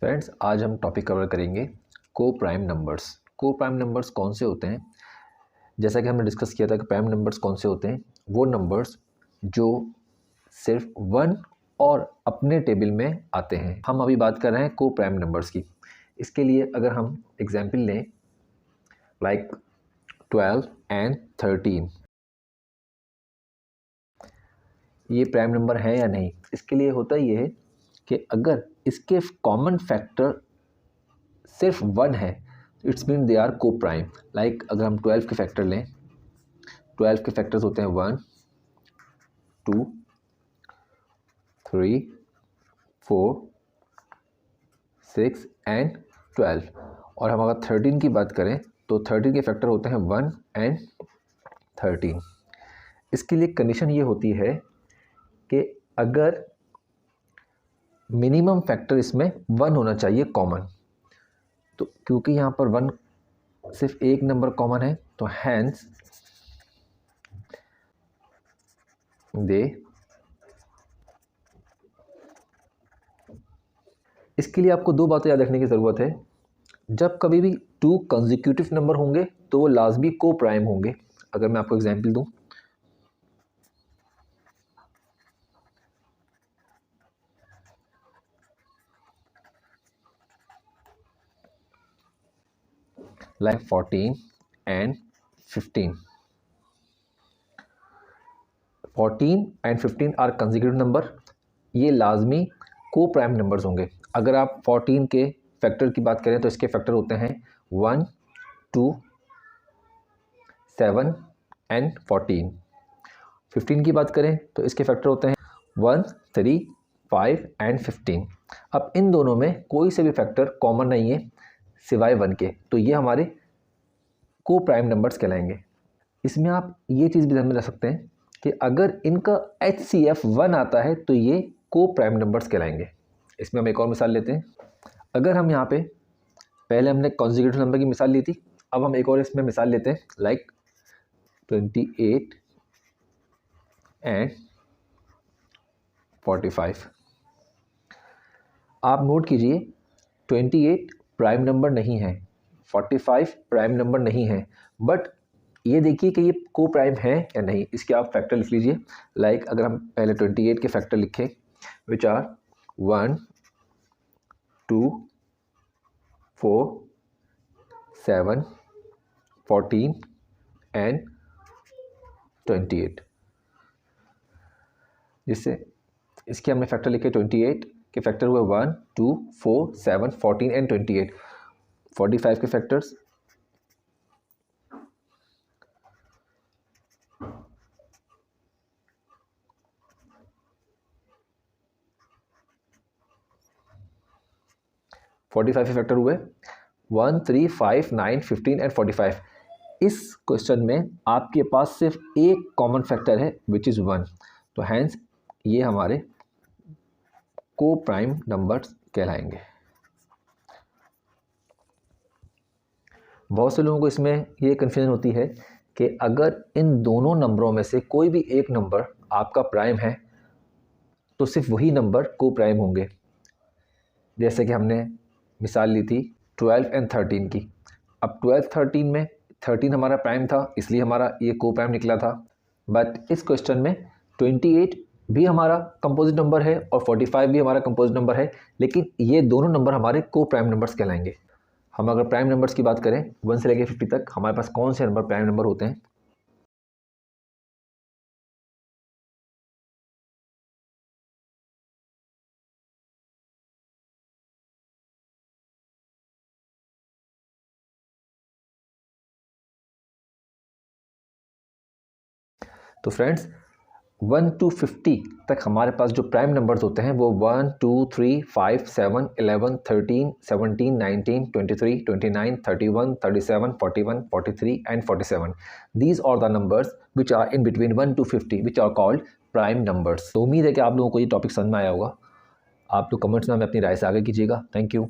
Friends, आज हम topic cover करेंगे को प्राइम नंबर्स। को प्राइम नंबर्स कौन से होते हैं? जैसा कि हमने डिस्कस किया था कि प्राइम नंबर्स कौन से होते हैं, वो नंबर्स जो सिर्फ वन और अपने टेबल में आते हैं। हम अभी बात कर रहे हैं को प्राइम नंबर्स की। इसके लिए अगर हम एग्जाम्पल लें लाइक 12 एंड 13, ये प्राइम नंबर है या नहीं? इसके लिए होता ये है कि अगर इसके कॉमन फैक्टर सिर्फ वन है, इट्स मीन दे आर को प्राइम। लाइक अगर हम 12 के फैक्टर लें, 12 के फैक्टर्स होते हैं 1, 2, 3, 4, 6 एंड 12। और हम अगर 13 की बात करें तो 13 के फैक्टर होते हैं 1 एंड 13। इसके लिए कंडीशन ये होती है कि अगर मिनिमम फैक्टर इसमें 1 होना चाहिए कॉमन, तो क्योंकि यहाँ पर 1 सिर्फ एक नंबर कॉमन है, तो हैंस दे। इसके लिए आपको दो बातें याद रखने की ज़रूरत है। जब कभी भी 2 कंसेक्यूटिव नंबर होंगे तो वो लाजमी को प्राइम होंगे। अगर मैं आपको एग्जांपल दूं, like 14 and 15। 14 and 15 are consecutive number, ये लाजमी को प्राइम नंबर्स होंगे। अगर आप 14 के फैक्टर की बात करें तो इसके फैक्टर होते हैं 1, 2, 7 एंड 14। 15 की बात करें तो इसके फैक्टर होते हैं 1, 3, 5 एंड 15। अब इन दोनों में कोई से भी फैक्टर कॉमन नहीं है सिवाय 1 के, तो ये हमारे को प्राइम नंबर्स कहलाएंगे। इसमें आप ये चीज़ भी ध्यान में रख सकते हैं कि अगर इनका HCF 1 आता है तो ये को प्राइम नंबर्स कहलाएंगे। इसमें हम एक और मिसाल लेते हैं। अगर हम यहाँ पे पहले हमने कॉन्जिक्यूटिव नंबर की मिसाल ली थी, अब हम एक और इसमें मिसाल लेते हैं लाइक 28 एंड 45। आप नोट कीजिए 28 प्राइम नंबर नहीं है, 45 प्राइम नंबर नहीं है, बट ये देखिए कि ये को प्राइम है या नहीं। इसके आप फैक्टर लिख लीजिए। लाइक अगर हम पहले 28 के फैक्टर लिखें विच आर 1, 2, 4, 7, 14 एंड 28, जिससे इसके हमने फैक्टर लिखे 28 के फैक्टर हुए 1, 2, 4, 7, 14 एंड 28। 45 के फैक्टर्स 45 के फैक्टर हुए 1, 3, 5, 9, 15 एंड 45। इस क्वेश्चन में आपके पास सिर्फ एक कॉमन फैक्टर है विच इज़ 1, तो हैंस ये हमारे को प्राइम नंबर्स कहलाएंगे। बहुत से लोगों को इसमें ये कन्फ्यूजन होती है कि अगर इन दोनों नंबरों में से कोई भी एक नंबर आपका प्राइम है तो सिर्फ वही नंबर को प्राइम होंगे। जैसे कि हमने मिसाल ली थी 12 एंड 13 की। अब 12, 13 में 13 हमारा प्राइम था, इसलिए हमारा ये को प्राइम निकला था। बट इस क्वेश्चन में 28 भी हमारा कंपोजिट नंबर है और 45 भी हमारा कंपोजिट नंबर है, लेकिन ये दोनों नंबर हमारे को प्राइम नंबर्स कहलाएंगे। हम अगर प्राइम नंबर्स की बात करें 1 से लेकर 50 तक, हमारे पास कौन से नंबर प्राइम नंबर होते हैं? तो फ्रेंड्स 1 to 50 तक हमारे पास जो प्राइम नंबर्स होते हैं वो 1, 2, 3, 5, 7, 11, 13, 17, 19, 23, 29, 31, 37, 41, 43 and 47. These are the numbers which are in between 1 to 50 which are called prime numbers. तो उम्मीद है कि आप लोगों को ये टॉपिक समझ में आया होगा। आप लोग कमेंट्स में हमें अपनी राय से आगे कीजिएगा। Thank you.